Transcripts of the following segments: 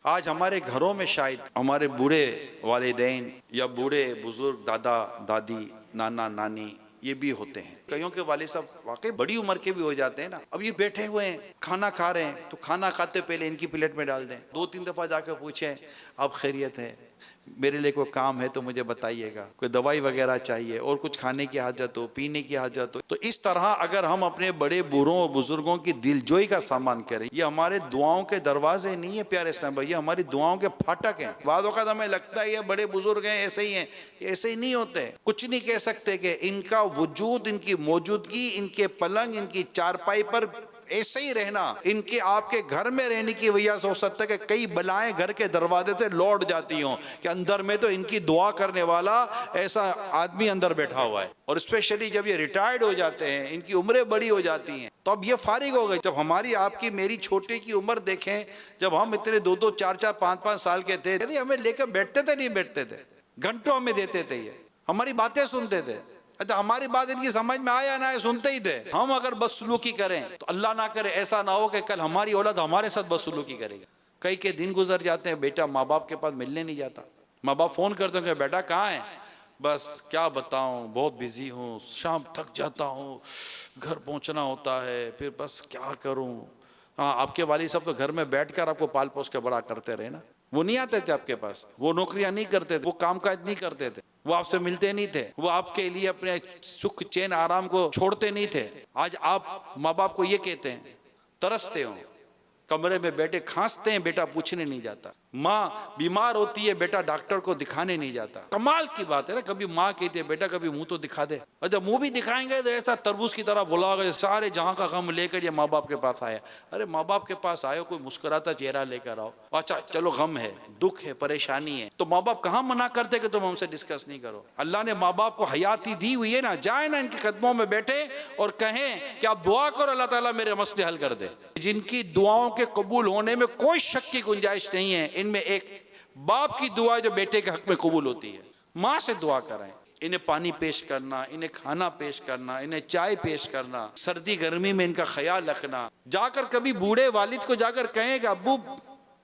आज हमारे घरों में शायद हमारे बूढ़े वालिदैन या बूढ़े बुजुर्ग दादा दादी नाना नानी ये भी होते हैं। कईयों के वालिद साहब वाकई बड़ी उम्र के भी हो जाते हैं ना। अब ये बैठे हुए हैं, खाना खा रहे हैं, तो खाना खाते पहले इनकी प्लेट में डाल दें। 2-3 दफा जाकर पूछें अब खैरियत है, मेरे लिए कोई काम है तो मुझे बताइएगा, कोई दवाई वगैरह चाहिए और कुछ खाने की हाजत हो, पीने की हाजत हो। तो इस तरह अगर हम अपने बड़े बूढ़ों और बुजुर्गों की दिलजोई का सामान करें, ये हमारे दुआओं के दरवाजे नहीं है प्यारे इस्लाम भाई, ये हमारी दुआओं के फाटक हैं। बाद वक़्त हमें लगता है ये बड़े बुजुर्ग हैं ऐसे ही हैं, ऐसे ही नहीं होते। कुछ नहीं कह सकते कि इनका वजूद, इनकी मौजूदगी, इनके पलंग, इनकी चारपाई पर ऐसे ही रहना, इनके आपके घर में रहने की वजह से हो सकता है कि कई बलाएं घर के दरवाजे से लौट जाती हों कि अंदर में तो इनकी दुआ करने वाला ऐसा आदमी अंदर बैठा हुआ है। और स्पेशली जब ये रिटायर्ड हो जाते हैं, इनकी उम्रें बड़ी हो जाती हैं, तो अब ये फारिग हो गए। जब हमारी आपकी मेरी छोटे की उम्र देखें, जब हम इतने 2-2 4-4 5-5 साल के थे, यदि हमें लेकर बैठते थे नहीं बैठते थे, घंटों हमें देते थे, ये हमारी बातें सुनते थे। अच्छा, हमारी बात इनकी समझ में आया ना, सुनते ही थे। हम अगर बदसलूकी करें तो अल्लाह ना करे ऐसा ना हो कि कल हमारी औलाद हमारे साथ बदसलूकी करेगी। कई के दिन गुजर जाते हैं, बेटा माँ बाप के पास मिलने नहीं जाता। माँ बाप फोन करते हैं, बेटा कहाँ है? बस क्या बताऊं, बहुत बिजी हूँ, शाम थक जाता हूँ, घर पहुँचना होता है, फिर बस क्या करूँ। हाँ, आपके वाली साहब तो घर में बैठकर आपको पाल पोस के बड़ा करते रहे ना। वो नहीं आते थे आपके पास, वो नौकरियां नहीं करते थे, वो काम काज नहीं करते थे, वो आपसे मिलते नहीं थे, वो आपके लिए अपने सुख चैन आराम को छोड़ते नहीं थे। आज आप माँ बाप को ये कहते हैं, तरसते हो, कमरे में बैठे खांसते हैं, बेटा पूछने नहीं जाता। माँ बीमार होती है, बेटा डॉक्टर को दिखाने नहीं जाता। कमाल की बात है ना, कभी माँ कहती है बेटा कभी मुंह तो दिखा दे, और जब मुंह भी दिखाएंगे तो ऐसा तरबूज की तरह बुलाओगे, सारे जहां का गम लेकर ये माँ बाप के पास आया। अरे माँ बाप के पास आयो, कोई मुस्कुराता चेहरा लेकर आओ। अच्छा चलो, गम है, दुख है, परेशानी है, तो माँ बाप कहाँ मना करते कि तुम हमसे डिस्कस नहीं करो। अल्लाह ने माँ बाप को हयाती दी हुई है ना, जाए ना इनके कदमों में बैठे और कहें कि आप दुआ करो, अल्लाह ताला मेरे मसले हल कर दे। जिनकी दुआओं के कबूल होने में कोई शक की गुंजाइश नहीं है, इनमें एक बाप की दुआ जो बेटे के हक में कबूल होती है। माँ से दुआ कराएं, इन्हें पानी पेश करना, इन्हें खाना पेश करना, इन्हें चाय पेश करना, सर्दी गर्मी में इनका ख्याल रखना। जाकर कभी बूढ़े वालिद को जाकर कहें कि अब्बू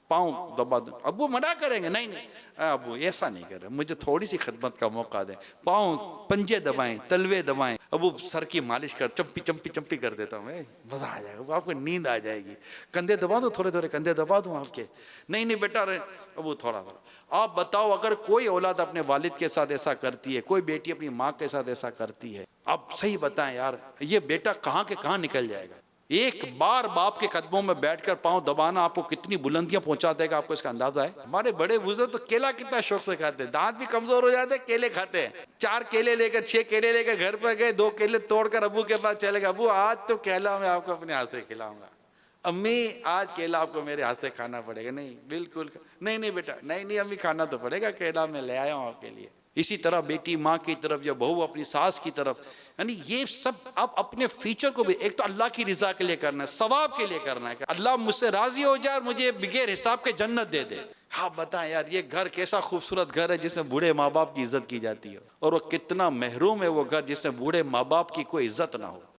पाँव दबा दूं, अब्बू मना करेंगे, नहीं नहीं अब्बू ऐसा नहीं कर रहे, मुझे थोड़ी सी खिदमत का मौका दें। पाँव पंजे दबाएं, तलवे दबाएं, अब्बू सर की मालिश कर, चंपी चंपी चंपी कर देता हूँ, मजा आ जाएगा, आपको नींद आ जाएगी। कंधे दबा दो, थोड़े थोड़े कंधे दबा दूं आपके, नहीं नहीं बेटा अब्बू थोड़ा थोड़ा। आप बताओ, अगर कोई औलाद अपने वालिद के साथ ऐसा करती है, कोई बेटी अपनी माँ के साथ ऐसा करती है, आप सही बताएं यार, ये बेटा कहाँ के कहाँ निकल जाएगा। एक बार बाप के कदमों में बैठकर पांव दबाना आपको कितनी बुलंदियां पहुंचा देगा, आपको इसका अंदाजा है। हमारे बड़े बुजुर्ग तो केला कितना शौक से खाते हैं, दांत भी कमजोर हो जाते हैं, केले खाते हैं। 4 केले लेकर 6 केले लेकर घर पर गए, 2 केले तोड़कर अब्बू के पास चले गए, अब्बू आज तो केला मैं आपको अपने हाथ से खिलाऊंगा, अम्मी आज केला आपको मेरे हाथ से खाना पड़ेगा। नहीं बिल्कुल नहीं बेटा, नहीं अम्मी खाना तो पड़ेगा, केला मैं ले आया हूँ आपके लिए। इसी तरह बेटी माँ की तरफ या बहू अपनी सास की तरफ, यानी ये सब आप अपने फ्यूचर को भी एक तो अल्लाह की रिजा के लिए करना है, सवाब के लिए करना है, अल्लाह मुझसे राजी हो जाए और मुझे बगैर हिसाब के जन्नत दे दे। हाँ बताएं यार, ये घर कैसा खूबसूरत घर है जिसमें बूढ़े माँ बाप की इज्जत की जाती है, और वो कितना महरूम है वो घर जिसमें बूढ़े माँ बाप की कोई इज्जत ना हो।